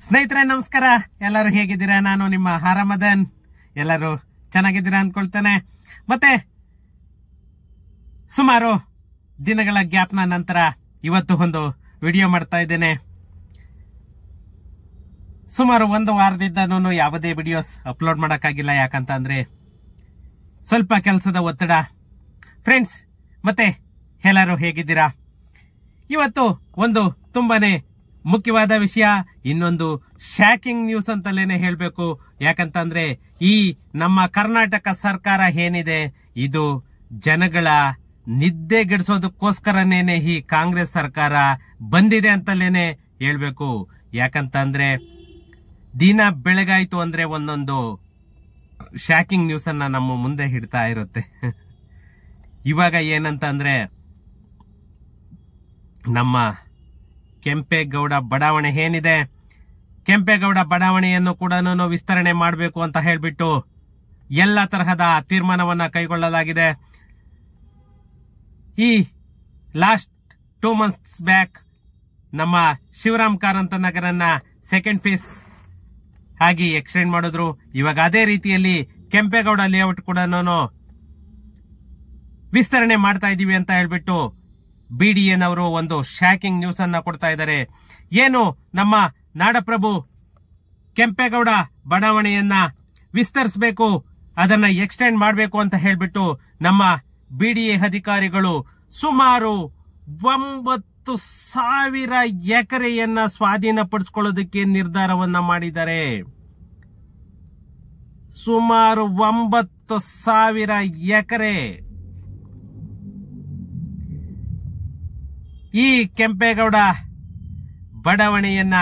ಸ್ನೇಹಿತರೆ ನಮಸ್ಕಾರ. ಎಲ್ಲರೂ ಹೇಗಿದ್ದೀರಾ? ನಾನು ನಿಮ್ಮ ಹಾರಮದನ್. ಎಲ್ಲರೂ ಚೆನ್ನಾಗಿದ್ದೀರಾ ಅನ್ಕೊಳ್ತೇನೆ. ಮತ್ತೆ ಸುಮಾರು ದಿನಗಳ ಗ್ಯಾಪ್ನ ನಂತರ ಇವತ್ತು ಒಂದು ವಿಡಿಯೋ ಮಾಡ್ತಾ ಇದ್ದೇನೆ. ಸುಮಾರು ಒಂದು ವಾರದಿಂದ ಯಾವುದೇ ವಿಡಿಯೋಸ್ ಅಪ್ಲೋಡ್ ಮಾಡೋಕ್ಕಾಗಿಲ್ಲ. ಯಾಕಂತ ಅಂದ್ರೆ ಸ್ವಲ್ಪ ಕೆಲಸದ ಒತ್ತಡ. ಫ್ರೆಂಡ್ಸ್, ಮತ್ತೆ ಎಲ್ಲರೂ ಹೇಗಿದ್ದೀರಾ? ಇವತ್ತು ಒಂದು ತುಂಬಾನೇ ಮುಖ್ಯವಾದ ವಿಷಯ, ಇನ್ನೊಂದು ಶಾಕಿಂಗ್ ನ್ಯೂಸ್ ಅಂತಲೇನೆ ಹೇಳಬೇಕು. ಯಾಕಂತಂದ್ರೆ ಈ ನಮ್ಮ ಕರ್ನಾಟಕ ಸರ್ಕಾರ ಏನಿದೆ, ಇದು ಜನಗಳ ನಿದ್ದೆಗೆಡಿಸೋದಕ್ಕೋಸ್ಕರನೇನೆ ಈ ಕಾಂಗ್ರೆಸ್ ಸರ್ಕಾರ ಬಂದಿದೆ ಅಂತಲೇನೆ ಹೇಳ್ಬೇಕು. ಯಾಕಂತಂದ್ರೆ ದಿನ ಬೆಳಗಾಯ್ತು ಅಂದ್ರೆ ಒಂದೊಂದು ಶಾಕಿಂಗ್ ನ್ಯೂಸ್ ಅನ್ನ ನಮ್ಮ ಮುಂದೆ ಹಿಡ್ತಾ ಇರುತ್ತೆ. ಇವಾಗ ಏನಂತಂದ್ರೆ ನಮ್ಮ ಕೆಂಪೇಗೌಡ ಬಡಾವಣೆ ಏನಿದೆ, ಕೆಂಪೇಗೌಡ ಬಡಾವಣೆಯನ್ನು ಕೂಡ ವಿಸ್ತರಣೆ ಮಾಡಬೇಕು ಅಂತ ಹೇಳ್ಬಿಟ್ಟು ಎಲ್ಲ ತರಹದ ತೀರ್ಮಾನವನ್ನ ಕೈಗೊಳ್ಳಲಾಗಿದೆ. ಈ ಲಾಸ್ಟ್ 2 months ಬ್ಯಾಕ್ ನಮ್ಮ ಶಿವರಾಮ್ ಕಾರಂತ ನಗರನ್ನ ಸೆಕೆಂಡ್ ಫೇಸ್ ಆಗಿ ಎಕ್ಸ್ಟೆಂಡ್ ಮಾಡಿದ್ರು. ಇವಾಗ ಅದೇ ರೀತಿಯಲ್ಲಿ ಕೆಂಪೇಗೌಡ ಲೇಔಟ್ ಕೂಡ ವಿಸ್ತರಣೆ ಮಾಡ್ತಾ ಇದೀವಿ ಅಂತ ಹೇಳ್ಬಿಟ್ಟು ಬಿಡಿಎನವರು ಒಂದು ಶಾಕಿಂಗ್ ನ್ಯೂಸ್ ಅನ್ನ ಕೊಡ್ತಾ ಇದ್ದಾರೆ. ಏನು ನಮ್ಮ ನಾಡಪ್ರಭು ಕೆಂಪೇಗೌಡ ಬಡಾವಣೆಯನ್ನ ವಿಸ್ತರಿಸಬೇಕು, ಅದನ್ನ ಎಕ್ಸ್ಟೆಂಡ್ ಮಾಡಬೇಕು ಅಂತ ಹೇಳ್ಬಿಟ್ಟು ನಮ್ಮ ಬಿಡಿಎ ಅಧಿಕಾರಿಗಳು ಸುಮಾರು 9,000 ಎಕರೆಯನ್ನ ಸ್ವಾಧೀನಪಡಿಸಿಕೊಳ್ಳೋದಕ್ಕೆ ನಿರ್ಧಾರವನ್ನ ಮಾಡಿದ್ದಾರೆ. ಸುಮಾರು 9,000 ಎಕರೆ. ಈ ಕೆಂಪೇಗೌಡ ಬಡಾವಣೆಯನ್ನ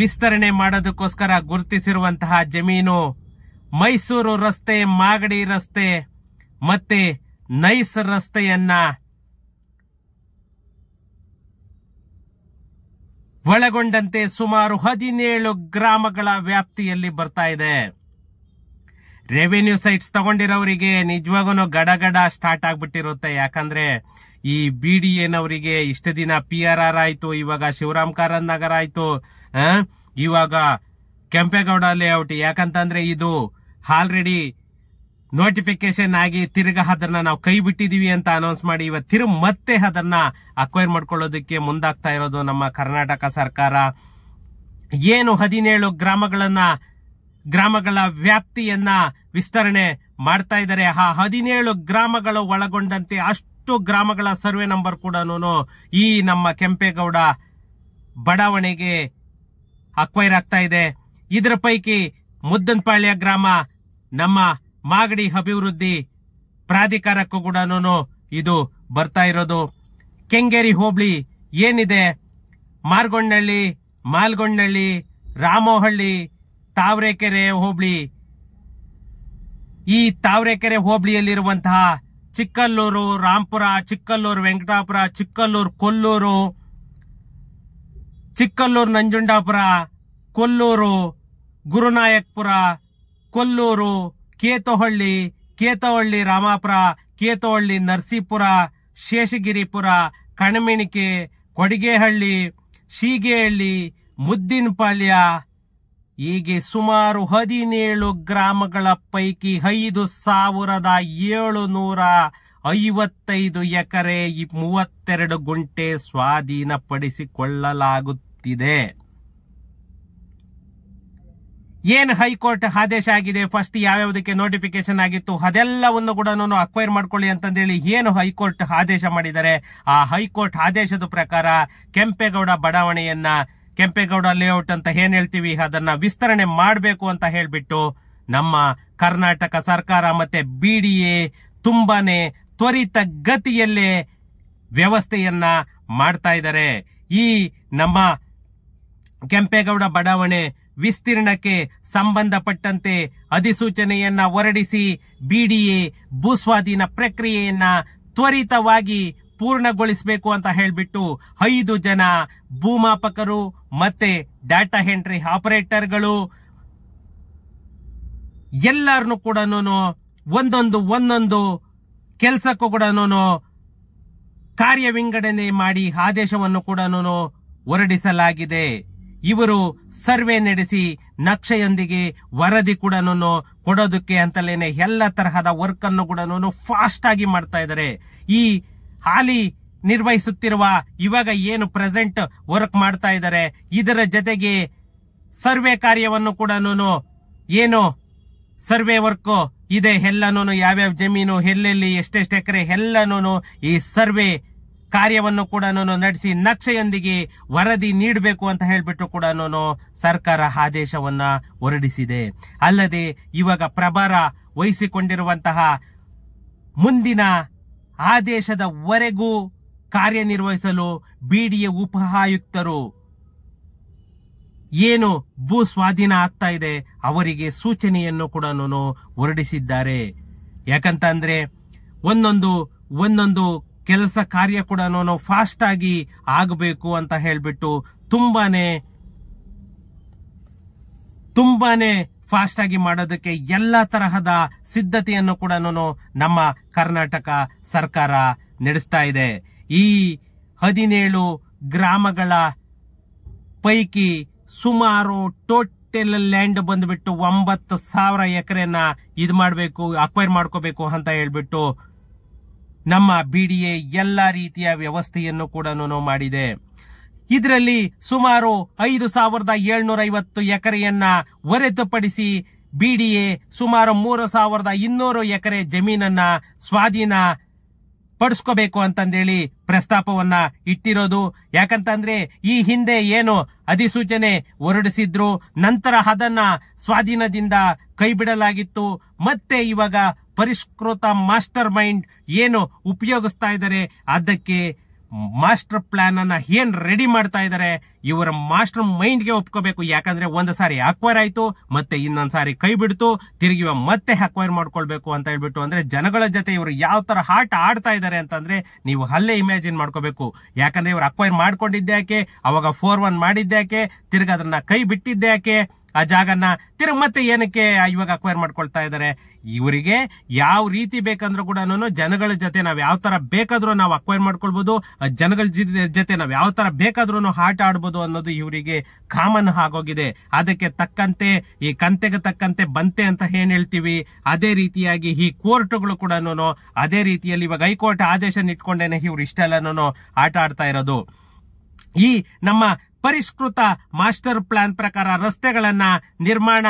ವಿಸ್ತರಣೆ ಮಾಡೋದಕ್ಕೋಸ್ಕರ ಗುರುತಿಸಿರುವಂತಹ ಜಮೀನು ಮೈಸೂರು ರಸ್ತೆ, ಮಾಗಡಿ ರಸ್ತೆ ಮತ್ತೆ ನೈಸ್ ರಸ್ತೆಯನ್ನ ಒಳಗೊಂಡಂತೆ ಸುಮಾರು 17 ಗ್ರಾಮಗಳ ವ್ಯಾಪ್ತಿಯಲ್ಲಿ ಬರ್ತಾ ಇದೆ. ರೆವಿನ್ಯೂ ಸೈಟ್ಸ್ ತಗೊಂಡಿರೋರಿಗೆ ನಿಜವಾಗೂ ಗಡಗಡ ಸ್ಟಾರ್ಟ್ ಆಗ್ಬಿಟ್ಟಿರುತ್ತೆ. ಯಾಕಂದ್ರೆ ಈ ಬಿಡಿಎನವರಿಗೆ ಇಷ್ಟು ದಿನ PRR ಆಯ್ತು, ಇವಾಗ ಶಿವರಾಮ್ ಕಾರಂತ ನಗರ ಆಯ್ತು, ಇವಾಗ ಕೆಂಪೇಗೌಡ ಲೇಔಟ್. ಯಾಕಂತಂದ್ರೆ ಇದು ಆಲ್ರೆಡಿ ನೋಟಿಫಿಕೇಶನ್ ಆಗಿ ತಿರ್ಗಾ ಅದನ್ನ ನಾವು ಕೈ ಬಿಟ್ಟಿದೀವಿ ಅಂತ ಅನೌನ್ಸ್ ಮಾಡಿ ಇವತ್ತು ಮತ್ತೆ ಅದನ್ನ ಅಕ್ವೈರ್ ಮಾಡ್ಕೊಳ್ಳೋದಕ್ಕೆ ಮುಂದಾಗ್ತಾ ಇರೋದು ನಮ್ಮ ಕರ್ನಾಟಕ ಸರ್ಕಾರ. ಏನು 17 ಗ್ರಾಮಗಳ ವ್ಯಾಪ್ತಿಯನ್ನ ವಿಸ್ತರಣೆ ಮಾಡ್ತಾ ಇದ್ದಾರೆ. ಆ 17 ಗ್ರಾಮಗಳು ಒಳಗೊಂಡಂತೆ ಅಷ್ಟು ಗ್ರಾಮಗಳ ಸರ್ವೆ ನಂಬರ್ ಕೂಡ ಈ ನಮ್ಮ ಕೆಂಪೇಗೌಡ ಬಡಾವಣೆಗೆ ಅಕ್ವೈರ್ ಆಗ್ತಾ ಇದೆ. ಇದರ ಪೈಕಿ ಮುದ್ದನಪಾಳ್ಯ ಗ್ರಾಮ ನಮ್ಮ ಮಾಗಡಿ ಅಭಿವೃದ್ಧಿ ಪ್ರಾಧಿಕಾರಕ್ಕೂ ಕೂಡ ಇದು ಬರ್ತಾ ಇರೋದು. ಕೆಂಗೇರಿ ಹೋಬಳಿ ಏನಿದೆ, ಮಾರ್ಗೊಂಡಳ್ಳಿ, ಮಾಲ್ಗೊಂಡಳ್ಳಿ, ರಾಮೋಹಳ್ಳಿ, ತಾವರೆಕೆರೆ ಹೋಬಳಿ, ಈ ತಾವರೆಕೆರೆ ಹೋಬಳಿಯಲ್ಲಿರುವಂತಹ ಚಿಕ್ಕಲ್ಲೂರು, ರಾಂಪುರ, ಚಿಕ್ಕಲ್ಲೂರು ವೆಂಕಟಾಪುರ, ಚಿಕ್ಕಲ್ಲೂರು ಕೊಲ್ಲೂರು, ಚಿಕ್ಕಲ್ಲೂರು ನಂಜುಂಡಾಪುರ, ಕೊಲ್ಲೂರು ಗುರುನಾಯಕಪುರ, ಕೊಲ್ಲೂರು, ಕೇತೋಹಳ್ಳಿ, ಕೇತೋಹಳ್ಳಿ ರಾಮಾಪುರ, ಕೇತೋಹಳ್ಳಿ ನರಸೀಪುರ, ಶೇಷಗಿರಿಪುರ, ಕಣಮಿಣಿಕೆ, ಕೊಡಿಗೆಹಳ್ಳಿ, ಶೀಗೆಹಳ್ಳಿ, ಮುದ್ದಿನಪಾಳ್ಯ, ಹೀಗೆ ಸುಮಾರು 17 ಗ್ರಾಮಗಳ ಪೈಕಿ 5,755 ಎಕರೆ 32 ಗುಂಟೆ ಸ್ವಾಧೀನಪಡಿಸಿಕೊಳ್ಳಲಾಗುತ್ತಿದೆ. ಏನು ಹೈಕೋರ್ಟ್ ಆದೇಶ ಆಗಿದೆ, ಫಸ್ಟ್ ಯಾವ್ಯಾವುದಕ್ಕೆ ನೋಟಿಫಿಕೇಶನ್ ಆಗಿತ್ತು ಅದೆಲ್ಲವನ್ನು ಕೂಡ ಅಕ್ವೈರ್ ಮಾಡ್ಕೊಳ್ಳಿ ಅಂತಂದೇಳಿ ಏನು ಹೈಕೋರ್ಟ್ ಆದೇಶ ಮಾಡಿದ್ದಾರೆ. ಆ ಹೈಕೋರ್ಟ್ ಆದೇಶದ ಪ್ರಕಾರ ಕೆಂಪೇಗೌಡ ಬಡಾವಣೆಯನ್ನ, ಕೆಂಪೇಗೌಡ ಲೇಔಟ್ ಅಂತ ಏನ್ ಹೇಳ್ತೀವಿ, ಅದನ್ನ ವಿಸ್ತರಣೆ ಮಾಡಬೇಕು ಅಂತ ಹೇಳ್ಬಿಟ್ಟು ನಮ್ಮ ಕರ್ನಾಟಕ ಸರ್ಕಾರ ಮತ್ತೆ ಬಿಡಿಎ ತುಂಬಾನೇ ತ್ವರಿತ ಗತಿಯಲ್ಲೇ ವ್ಯವಸ್ಥೆಯನ್ನ ಮಾಡ್ತಾ ಇದ್ದಾರೆ. ಈ ನಮ್ಮ ಕೆಂಪೇಗೌಡ ಬಡಾವಣೆ ವಿಸ್ತೀರ್ಣಕ್ಕೆ ಸಂಬಂಧಪಟ್ಟಂತೆ ಅಧಿಸೂಚನೆಯನ್ನ ಹೊರಡಿಸಿ ಬಿಡಿಎ ಭೂಸ್ವಾಧೀನ ಪ್ರಕ್ರಿಯೆಯನ್ನ ತ್ವರಿತವಾಗಿ ಪೂರ್ಣಗೊಳಿಸಬೇಕು ಅಂತ ಹೇಳ್ಬಿಟ್ಟು 5 ಜನ ಭೂಮಾಪಕರು ಮತ್ತೆ ಡಾಟಾ ಎಂಟ್ರಿ ಆಪರೇಟರ್ಗಳು ಎಲ್ಲರನ್ನು ಕೂಡ ಒಂದೊಂದು ಕೆಲಸಕ್ಕೂ ಕೂಡ ಕಾರ್ಯ ವಿಂಗಡಣೆ ಮಾಡಿ ಆದೇಶವನ್ನು ಕೂಡ ಹೊರಡಿಸಲಾಗಿದೆ. ಇವರು ಸರ್ವೆ ನಡೆಸಿ ನಕ್ಷೆಯೊಂದಿಗೆ ವರದಿ ಕೂಡ ಕೊಡೋದಕ್ಕೆ ಅಂತಲೇನೆ ಎಲ್ಲ ತರಹದ ವರ್ಕ್ ಅನ್ನು ಕೂಡ ಫಾಸ್ಟ್ ಆಗಿ ಮಾಡ್ತಾ ಇದ್ದಾರೆ. ಈ ಹಾಲಿ ನಿರ್ವಹಿಸುತ್ತಿರುವ ಇವಾಗ ಏನು ಪ್ರೆಸೆಂಟ್ ವರ್ಕ್ ಮಾಡ್ತಾ ಇದ್ದಾರೆ, ಇದರ ಜೊತೆಗೆ ಸರ್ವೆ ಕಾರ್ಯವನ್ನು ಕೂಡ ಏನು ಸರ್ವೆ ವರ್ಕ್ ಇದೆ ಎಲ್ಲನೂ ಯಾವ್ಯಾವ ಜಮೀನು ಎಲ್ಲೆಲ್ಲಿ ಎಷ್ಟೆಷ್ಟು ಎಕರೆ ಎಲ್ಲನೂ ಈ ಸರ್ವೆ ಕಾರ್ಯವನ್ನು ಕೂಡ ನಡೆಸಿ ನಕ್ಷೆಯೊಂದಿಗೆ ವರದಿ ನೀಡಬೇಕು ಅಂತ ಹೇಳ್ಬಿಟ್ಟು ಕೂಡ ಸರ್ಕಾರ ಆದೇಶವನ್ನ ಹೊರಡಿಸಿದೆ. ಅಲ್ಲದೆ ಇವಾಗ ಪ್ರಭಾರ ವಹಿಸಿಕೊಂಡಿರುವಂತಹ ಮುಂದಿನ ಆದೇಶದವರೆಗೂ ಕಾರ್ಯನಿರ್ವಹಿಸಲು ಬಿಡಿಎ ಉಪ ಆಯುಕ್ತರು ಏನು ಭೂ ಸ್ವಾಧೀನ ಆಗ್ತಾ ಇದೆ ಅವರಿಗೆ ಸೂಚನೆಯನ್ನು ಕೂಡ ಹೊರಡಿಸಿದ್ದಾರೆ. ಯಾಕಂತಂದ್ರೆ ಒಂದೊಂದು ಕೆಲಸ ಕಾರ್ಯ ಕೂಡ ಫಾಸ್ಟ್ ಆಗಿ ಆಗಬೇಕು ಅಂತ ಹೇಳ್ಬಿಟ್ಟು ತುಂಬಾನೇ ಫಾಸ್ಟ್ ಆಗಿ ಮಾಡೋದಕ್ಕೆ ಎಲ್ಲಾ ತರಹದ ಸಿದ್ಧತೆಯನ್ನು ಕೂಡ ನಮ್ಮ ಕರ್ನಾಟಕ ಸರ್ಕಾರ ನಡೆಸ್ತಾ ಇದೆ. ಈ 17 ಗ್ರಾಮಗಳ ಪೈಕಿ ಸುಮಾರು ಟೋಟಲ್ ಲ್ಯಾಂಡ್ ಬಂದ್ಬಿಟ್ಟು 9,000 ಎಕರೆನ ಇದು ಮಾಡಬೇಕು, ಅಕ್ವೈರ್ ಮಾಡ್ಕೋಬೇಕು ಅಂತ ಹೇಳ್ಬಿಟ್ಟು ನಮ್ಮ ಬಿಡಿಎ ಎಲ್ಲಾ ರೀತಿಯ ವ್ಯವಸ್ಥೆಯನ್ನು ಕೂಡ ಮಾಡಿದೆ. ಇದರಲ್ಲಿ ಸುಮಾರು 5,750 ಎಕರೆಯನ್ನ ಹೊರತುಪಡಿಸಿ ಬಿಡಿಎ ಸುಮಾರು 3,200 ಎಕರೆ ಜಮೀನನ್ನ ಸ್ವಾಧೀನ ಪಡಿಸ್ಕೋಬೇಕು ಅಂತಂದೇಳಿ ಪ್ರಸ್ತಾಪವನ್ನ ಇಟ್ಟಿರೋದು. ಯಾಕಂತಂದ್ರೆ ಈ ಹಿಂದೆ ಏನು ಅಧಿಸೂಚನೆ ಹೊರಡಿಸಿದ್ರು, ನಂತರ ಅದನ್ನ ಸ್ವಾಧೀನದಿಂದ ಕೈ ಬಿಡಲಾಗಿತ್ತು. ಮತ್ತೆ ಇವಾಗ ಪರಿಷ್ಕೃತ ಮಾಸ್ಟರ್ ಮೈಂಡ್ ಏನು ಉಪಯೋಗಿಸ್ತಾ ಇದ್ದಾರೆ, ಅದಕ್ಕೆ ಮಾಸ್ಟರ್ ಪ್ಲಾನ್ ಅನ್ನ ಏನ್ ರೆಡಿ ಮಾಡ್ತಾ ಇದ್ದಾರೆ, ಇವರ ಮಾಸ್ಟರ್ ಮೈಂಡ್ ಗೆ ಒಪ್ಕೋಬೇಕು. ಯಾಕಂದ್ರೆ ಒಂದು ಸಾರಿ ಅಕ್ವೈರ್ ಆಯ್ತು, ಮತ್ತೆ ಇನ್ನೊಂದ್ ಸಾರಿ ಕೈ ಬಿಡ್ತು, ತಿರುಗಿ ಮತ್ತೆ ಅಕ್ವೈರ್ ಮಾಡ್ಕೊಳ್ಬೇಕು ಅಂತ ಹೇಳ್ಬಿಟ್ಟು ಅಂದ್ರೆ ಜನಗಳ ಜೊತೆ ಇವರು ಯಾವ ತರ ಆಟ ಆಡ್ತಾ ಇದ್ದಾರೆ ಅಂತಂದ್ರೆ ನೀವು ಅಲ್ಲೇ ಇಮ್ಯಾಜಿನ್ ಮಾಡ್ಕೋಬೇಕು. ಯಾಕಂದ್ರೆ ಇವ್ರು ಅಕ್ವೈರ್ ಮಾಡ್ಕೊಂಡಿದ್ದ್ಯಾಕೆ, ಅವಾಗ 4-1 ಮಾಡಿದ್ದ್ಯಾಕೆ, ತಿರ್ಗ ಅದನ್ನ ಕೈ ಬಿಟ್ಟಿದ್ದ್ಯಾಕೆ, ಆ ಜಾಗನ್ನ ತಿರುಗಿ ಮತ್ತೆ ಏನಕ್ಕೆ ಇವಾಗ ಅಕ್ವೈರ್ ಮಾಡ್ಕೊಳ್ತಾ ಇದ್ದಾರೆ. ಇವರಿಗೆ ಯಾವ ರೀತಿ ಬೇಕಂದ್ರೂ ಕೂಡ ಜನಗಳ ಜೊತೆ ನಾವ್ ಯಾವ ತರ ಬೇಕಾದ್ರೂ ನಾವು ಅಕ್ವೈರ್ ಮಾಡ್ಕೊಳ್ಬಹುದು, ಜನಗಳ ಜೊತೆ ನಾವ್ ಯಾವ ತರ ಬೇಕಾದ್ರೂ ಆಟ ಆಡ್ಬೋದು ಅನ್ನೋದು ಇವರಿಗೆ ಕಾಮನ್ ಆಗೋಗಿದೆ. ಅದಕ್ಕೆ ತಕ್ಕಂತೆ ಈ ಕಂತೆಗೆ ತಕ್ಕಂತೆ ಬಂತೆ ಅಂತ ಏನ್ ಹೇಳ್ತೀವಿ, ಅದೇ ರೀತಿಯಾಗಿ ಈ ಕೋರ್ಟ್ಗಳು ಕೂಡ ಅದೇ ರೀತಿಯಲ್ಲಿ ಇವಾಗ ಹೈಕೋರ್ಟ್ ಆದೇಶ ಇಟ್ಕೊಂಡೇನೆ ಇವ್ರು ಇಷ್ಟೆಲ್ಲನೂ ಆಟ ಆಡ್ತಾ ಇರೋದು. ಈ ನಮ್ಮ ಪರಿಷ್ಕೃತ ಮಾಸ್ಟರ್ ಪ್ಲಾನ್ ಪ್ರಕಾರ ರಸ್ತೆಗಳನ್ನ ನಿರ್ಮಾಣ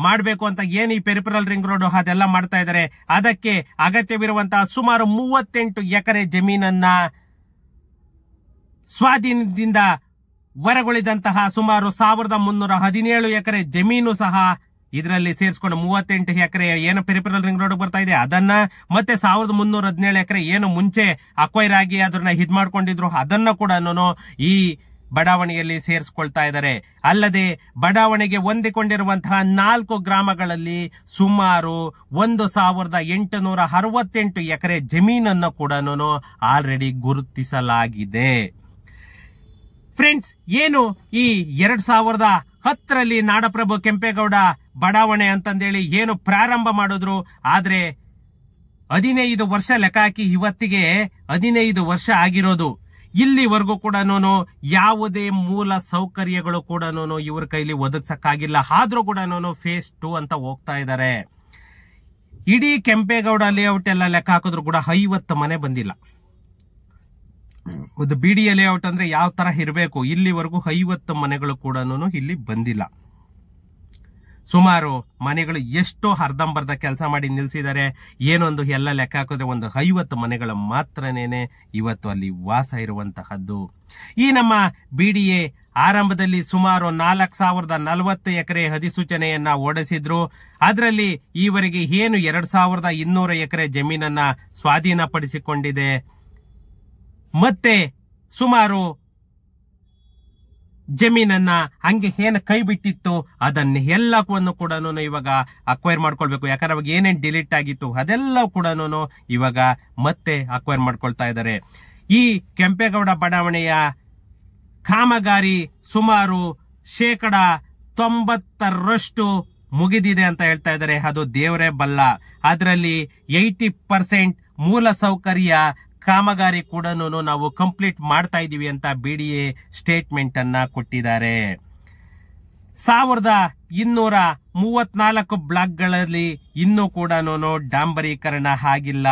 ಮಾಡಬೇಕು ಅಂತ ಏನ್ ಈ ಪೆರಿಫೆರಲ್ ರಿಂಗ್ ರೋಡ್ ಅದೆಲ್ಲ ಮಾಡ್ತಾ ಇದ್ದಾರೆ, ಅದಕ್ಕೆ ಅಗತ್ಯವಿರುವಂತಹ ಸುಮಾರು 38 ಎಕರೆ ಜಮೀನನ್ನ ಸ್ವಾಧೀನದಿಂದ ಹೊರಗುಳಿದಂತಹ ಸುಮಾರು 1,317 ಎಕರೆ ಜಮೀನು ಸಹ ಇದರಲ್ಲಿ ಸೇರಿಸ್ಕೊಂಡು 38 ಎಕರೆ ಏನು ಪೆರಿಫೆರಲ್ ರಿಂಗ್ ರೋಡ್ ಬರ್ತಾ ಇದೆ ಅದನ್ನ, ಮತ್ತೆ 1,317 ಎಕರೆ ಏನು ಮುಂಚೆ ಅಕ್ವೈರ್ ಆಗಿ ಅದನ್ನ ಇದ್ ಮಾಡ್ಕೊಂಡಿದ್ರು ಅದನ್ನ ಕೂಡ ಈ ಬಡಾವಣೆಯಲ್ಲಿ ಸೇರಿಸ್ಕೊಳ್ತಾ ಇದ್ದಾರೆ. ಅಲ್ಲದೆ ಬಡಾವಣೆಗೆ ಹೊಂದಿಕೊಂಡಿರುವಂತಹ 4 ಗ್ರಾಮಗಳಲ್ಲಿ ಸುಮಾರು 1,868 ಎಕರೆ ಜಮೀನನ್ನು ಕೂಡ ಆಲ್ರೆಡಿ ಗುರುತಿಸಲಾಗಿದೆ. ಫ್ರೆಂಡ್ಸ್, ಏನು ಈ 2010ರಲ್ಲಿ ನಾಡಪ್ರಭು ಕೆಂಪೇಗೌಡ ಬಡಾವಣೆ ಅಂತಂದೇಳಿ ಏನು ಪ್ರಾರಂಭ ಮಾಡಿದ್ರು, ಆದ್ರೆ 15 ವರ್ಷ ಲೆಕ್ಕ ಹಾಕಿ ಇವತ್ತಿಗೆ 15 ವರ್ಷ ಆಗಿರೋದು. ಇಲ್ಲಿವರೆಗೂ ಕೂಡ ಯಾವುದೇ ಮೂಲ ಸೌಕರ್ಯಗಳು ಕೂಡ ಇವ್ರ ಕೈಲಿ ಒದಗಿಸಕ್ಕಾಗಿಲ್ಲ. ಆದ್ರೂ ಕೂಡ ಫೇಸ್ 2 ಅಂತ ಹೋಗ್ತಾ ಇದ್ದಾರೆ. ಇಡೀ ಕೆಂಪೇಗೌಡ ಲೇಔಟ್ ಎಲ್ಲ ಲೆಕ್ಕ ಹಾಕಿದ್ರು ಕೂಡ 50 ಮನೆ ಬಂದಿಲ್ಲ. ಒಂದು ಬಿಡಿಎ ಲೇಔಟ್ ಅಂದ್ರೆ ಯಾವ ತರ ಇರಬೇಕು, ಇಲ್ಲಿವರೆಗೂ 50 ಮನೆಗಳು ಕೂಡ ಇಲ್ಲಿ ಬಂದಿಲ್ಲ. ಸುಮಾರು ಮನೆಗಳು ಎಷ್ಟೋ ಅರ್ಧಂಬರ್ಧ ಕೆಲಸ ಮಾಡಿ ನಿಲ್ಸಿದ್ದಾರೆ. ಏನೊಂದು ಎಲ್ಲ ಲೆಕ್ಕ ಹಾಕಿದ್ರೆ ಒಂದು 50 ಮನೆಗಳ ಮಾತ್ರನೇನೆ ಇವತ್ತು ಅಲ್ಲಿ ವಾಸ ಇರುವಂತಹದ್ದು. ಈ ನಮ್ಮ ಬಿಡಿಎ ಆರಂಭದಲ್ಲಿ ಸುಮಾರು 4,040 ಎಕರೆ ಅಧಿಸೂಚನೆಯನ್ನ ಹೊರಡಿಸಿದ್ರು. ಅದರಲ್ಲಿ ಈವರೆಗೆ ಏನು 2,200 ಎಕರೆ ಜಮೀನನ್ನ ಸ್ವಾಧೀನಪಡಿಸಿಕೊಂಡಿದೆ. ಮತ್ತೆ ಸುಮಾರು ಜಮೀನನ್ನ ಹಂಗೆ ಏನು ಕೈ ಬಿಟ್ಟಿತ್ತು ಅದನ್ನ ಎಲ್ಲವನ್ನು ಕೂಡ ಇವಾಗ ಅಕ್ವೈರ್ ಮಾಡ್ಕೊಳ್ಬೇಕು. ಯಾಕಂದ್ರೆ ಅವಾಗ ಏನೇನ್ ಡಿಲೀಟ್ ಆಗಿತ್ತು ಅದೆಲ್ಲ ಕೂಡ ಇವಾಗ ಮತ್ತೆ ಅಕ್ವೈರ್ ಮಾಡ್ಕೊಳ್ತಾ ಇದ್ದಾರೆ. ಈ ಕೆಂಪೇಗೌಡ ಬಡಾವಣೆಯ ಕಾಮಗಾರಿ ಸುಮಾರು 90% ಮುಗಿದಿದೆ ಅಂತ ಹೇಳ್ತಾ ಇದ್ದಾರೆ. ಅದು ದೇವರೇ ಬಲ್ಲ. ಅದರಲ್ಲಿ 80% ಮೂಲ ಸೌಕರ್ಯ ಕಾಮಗಾರಿ ಕೂಡ ನಾವು ಕಂಪ್ಲೀಟ್ ಮಾಡ್ತಾ ಇದೀವಿ ಅಂತ ಬಿಡಿಎ ಸ್ಟೇಟ್ಮೆಂಟ್ ಅನ್ನ ಕೊಟ್ಟಿದ್ದಾರೆ. 1234 ಬ್ಲಾಕ್ಗಳಲ್ಲಿ ಇನ್ನೂ ಕೂಡ ಡಾಂಬರೀಕರಣ ಆಗಿಲ್ಲ.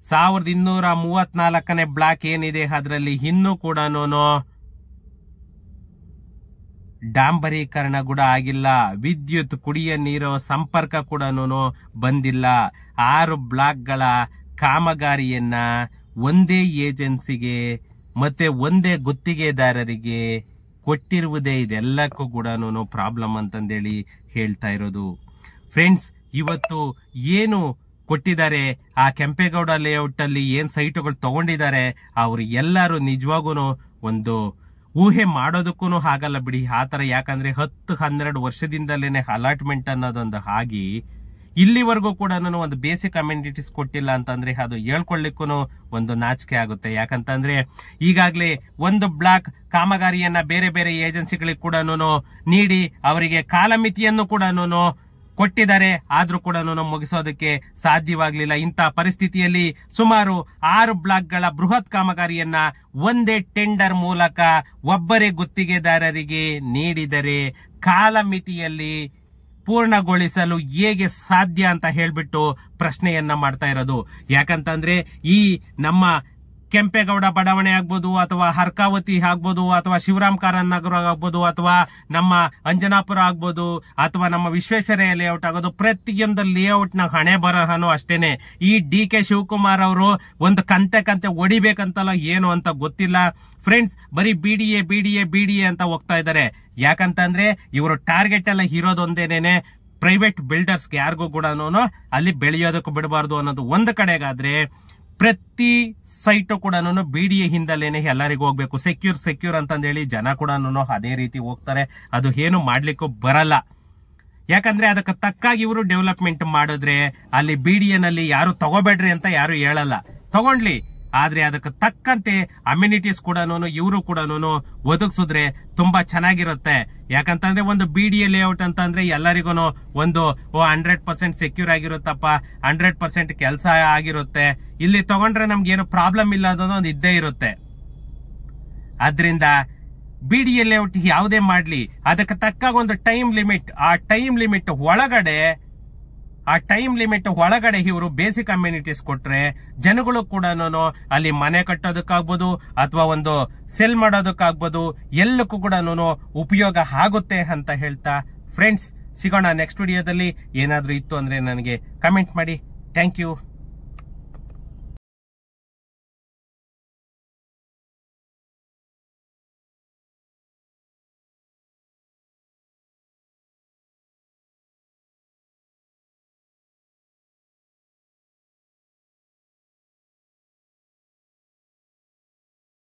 1234ನೇ ಬ್ಲಾಕ್ ಏನಿದೆ ಅದರಲ್ಲಿ ಇನ್ನೂ ಕೂಡ ಡಾಂಬರೀಕರಣ ಕೂಡ ಆಗಿಲ್ಲ. ವಿದ್ಯುತ್, ಕುಡಿಯ ನೀರು ಸಂಪರ್ಕ ಕೂಡ ಬಂದಿಲ್ಲ. 6 ಬ್ಲಾಕ್ಗಳ ಕಾಮಗಾರಿಯನ್ನ ಒಂದೇ ಏಜೆನ್ಸಿಗೆ ಮತ್ತೆ ಒಂದೇ ಗುತ್ತಿಗೆದಾರರಿಗೆ ಕೊಟ್ಟಿರುವುದೇ ಇದೆಲ್ಲಕ್ಕೂ ಕೂಡ ಪ್ರಾಬ್ಲಮ್ ಅಂತಂದೇಳಿ ಹೇಳ್ತಾ ಇರೋದು. ಫ್ರೆಂಡ್ಸ್, ಇವತ್ತು ಏನು ಕೊಟ್ಟಿದ್ದಾರೆ ಆ ಕೆಂಪೇಗೌಡ ಲೇಔಟ್ ಅಲ್ಲಿ ಏನ್ ಸೈಟುಗಳು ತಗೊಂಡಿದ್ದಾರೆ, ಅವರು ಎಲ್ಲರೂ ನಿಜವಾಗೂ ಒಂದು ಊಹೆ ಮಾಡೋದಕ್ಕೂ ಆಗಲ್ಲ ಬಿಡಿ ಆ ತರ. ಯಾಕಂದ್ರೆ 10-12 ವರ್ಷದಿಂದಲೇನೆ ಅಲಾಟ್ಮೆಂಟ್ ಅನ್ನೋದೊಂದು ಆಗಿ ಇಲ್ಲಿವರೆಗೂ ಕೂಡ ಒಂದು ಬೇಸಿಕ್ ಅಮ್ಯುನಿಟೀಸ್ ಕೊಟ್ಟಿಲ್ಲ ಅಂತಂದ್ರೆ ಅದು ಹೇಳ್ಕೊಳ್ಳಿಕ್ಕೂ ಒಂದು ನಾಚಿಕೆ ಆಗುತ್ತೆ. ಯಾಕಂತಂದ್ರೆ ಈಗಾಗಲೇ ಒಂದು ಬ್ಲಾಕ್ ಕಾಮಗಾರಿಯನ್ನ ಬೇರೆ ಬೇರೆ ಏಜೆನ್ಸಿಗಳಿಗೆ ಕೂಡ ನೀಡಿ ಅವರಿಗೆ ಕಾಲಮಿತಿಯನ್ನು ಕೂಡ ಕೊಟ್ಟಿದ್ದಾರೆ. ಆದ್ರೂ ಕೂಡ ಮುಗಿಸೋದಕ್ಕೆ ಸಾಧ್ಯವಾಗಲಿಲ್ಲ. ಇಂಥ ಪರಿಸ್ಥಿತಿಯಲ್ಲಿ ಸುಮಾರು 6 ಬ್ಲಾಕ್ಗಳ ಬೃಹತ್ ಕಾಮಗಾರಿಯನ್ನ ಒಂದೇ ಟೆಂಡರ್ ಮೂಲಕ ಒಬ್ಬರೇ ಗುತ್ತಿಗೆದಾರರಿಗೆ ನೀಡಿದರೆ ಕಾಲಮಿತಿಯಲ್ಲಿ ಪೂರ್ಣಗೊಳಿಸಲು ಹೇಗೆ ಸಾಧ್ಯ ಅಂತ ಹೇಳ್ಬಿಟ್ಟು ಪ್ರಶ್ನೆಯನ್ನ ಮಾಡ್ತಾ ಇರೋದು. ಯಾಕಂತಂದ್ರೆ ಈ ನಮ್ಮ ಕೆಂಪೇಗೌಡ ಬಡಾವಣೆ ಆಗ್ಬೋದು, ಅಥವಾ ಹರ್ಕಾವತಿ ಆಗ್ಬೋದು, ಅಥವಾ ಶಿವರಾಮ್ ಕಾರಂತ್ ನಗರ ಆಗ್ಬೋದು, ಅಥವಾ ನಮ್ಮ ಅಂಜನಾಪುರ ಆಗ್ಬೋದು, ಅಥವಾ ನಮ್ಮ ವಿಶ್ವೇಶ್ವರಯ್ಯ ಲೇಔಟ್ ಆಗೋದು, ಪ್ರತಿಯೊಂದು ಲೇಔಟ್ ನ ಹಣೆ ಬರಹನು ಅಷ್ಟೇನೆ. ಈ ಡಿ.ಕೆ. ಶಿವಕುಮಾರ್ ಅವರು ಒಂದು ಕಂತೆ ಹೊಡಿಬೇಕಂತಲ್ಲ ಏನು ಅಂತ ಗೊತ್ತಿಲ್ಲ. ಫ್ರೆಂಡ್ಸ್, ಬರೀ ಬಿಡಿಎ ಅಂತ ಹೋಗ್ತಾ ಇದ್ದಾರೆ. ಯಾಕಂತಂದ್ರೆ ಇವರು ಟಾರ್ಗೆಟ್ ಎಲ್ಲ ಇರೋದೊಂದೇನೇನೆ, ಪ್ರೈವೇಟ್ ಬಿಲ್ಡರ್ಸ್ ಯಾರಿಗೂ ಕೂಡ ಅಲ್ಲಿ ಬೆಳೆಯೋದಕ್ಕೂ ಬಿಡಬಾರ್ದು ಅನ್ನೋದು ಒಂದು ಕಡೆಗಾದ್ರೆ, ಪ್ರತಿ ಸೈಟು ಕೂಡ ಬಿಡಿಎ ಹಿಂದಲೇನೆ ಎಲ್ಲರಿಗೂ ಹೋಗ್ಬೇಕು. ಸೆಕ್ಯೂರ್ ಅಂತಂದೇಳಿ ಜನ ಕೂಡ ಅದೇ ರೀತಿ ಹೋಗ್ತಾರೆ. ಅದು ಏನು ಮಾಡ್ಲಿಕ್ಕೂ ಬರಲ್ಲ. ಯಾಕಂದ್ರೆ ಅದಕ್ಕೆ ತಕ್ಕಾಗಿ ಇವರು ಡೆವಲಪ್ಮೆಂಟ್ ಮಾಡಿದ್ರೆ ಅಲ್ಲಿ ಬಿಡಿಎ ನಲ್ಲಿ ಯಾರು ತಗೋಬೇಡ್ರಿ ಅಂತ ಯಾರು ಹೇಳಲ್ಲ, ತಗೊಂಡ್ಲಿ. ಆದ್ರೆ ಅದಕ್ಕೆ ತಕ್ಕಂತೆ ಅಮ್ಯುನಿಟೀಸ್ ಕೂಡ ಇವರು ಕೂಡ ಒದಗಿಸಿದ್ರೆ ತುಂಬಾ ಚೆನ್ನಾಗಿರುತ್ತೆ. ಯಾಕಂತಂದ್ರೆ ಒಂದು ಬಿಡಿಎ ಲೇಔಟ್ ಅಂತಂದ್ರೆ ಎಲ್ಲರಿಗೂ ಒಂದು 100% ಸೆಕ್ಯೂರ್ ಆಗಿರುತ್ತಪ್ಪ, 100% ಕೆಲಸ ಆಗಿರುತ್ತೆ. ಇಲ್ಲಿ ತಗೊಂಡ್ರೆ ನಮ್ಗೇನು ಪ್ರಾಬ್ಲಮ್ ಇಲ್ಲ ಅನ್ನೋದು ಒಂದು ಇದ್ದೇ ಇರುತ್ತೆ. ಆದ್ರಿಂದ ಬಿಡಿಎ ಲೇಔಟ್ ಯಾವುದೇ ಮಾಡ್ಲಿ ಅದಕ್ಕೆ ತಕ್ಕಾಗ ಒಂದು ಟೈಮ್ ಲಿಮಿಟ್, ಆ ಟೈಮ್ ಲಿಮಿಟ್ ಒಳಗಡೆ ಇವರು ಬೇಸಿಕ್ ಅಮ್ಯುನಿಟೀಸ್ ಕೊಟ್ರೆ ಜನಗಳು ಕೂಡ ಅಲ್ಲಿ ಮನೆ ಕಟ್ಟೋದಕ್ಕಾಗ್ಬೋದು ಅಥವಾ ಒಂದು ಸೆಲ್ ಮಾಡೋದಕ್ಕಾಗ್ಬೋದು ಎಲ್ಲಕ್ಕೂ ಕೂಡ ಉಪಯೋಗ ಆಗುತ್ತೆ ಅಂತ ಹೇಳ್ತಾ, ಫ್ರೆಂಡ್ಸ್ ಸಿಗೋಣ ನೆಕ್ಸ್ಟ್ ವಿಡಿಯೋದಲ್ಲಿ. ಏನಾದ್ರೂ ಇತ್ತು ಅಂದ್ರೆ ನನಗೆ ಕಮೆಂಟ್ ಮಾಡಿ. Thank you.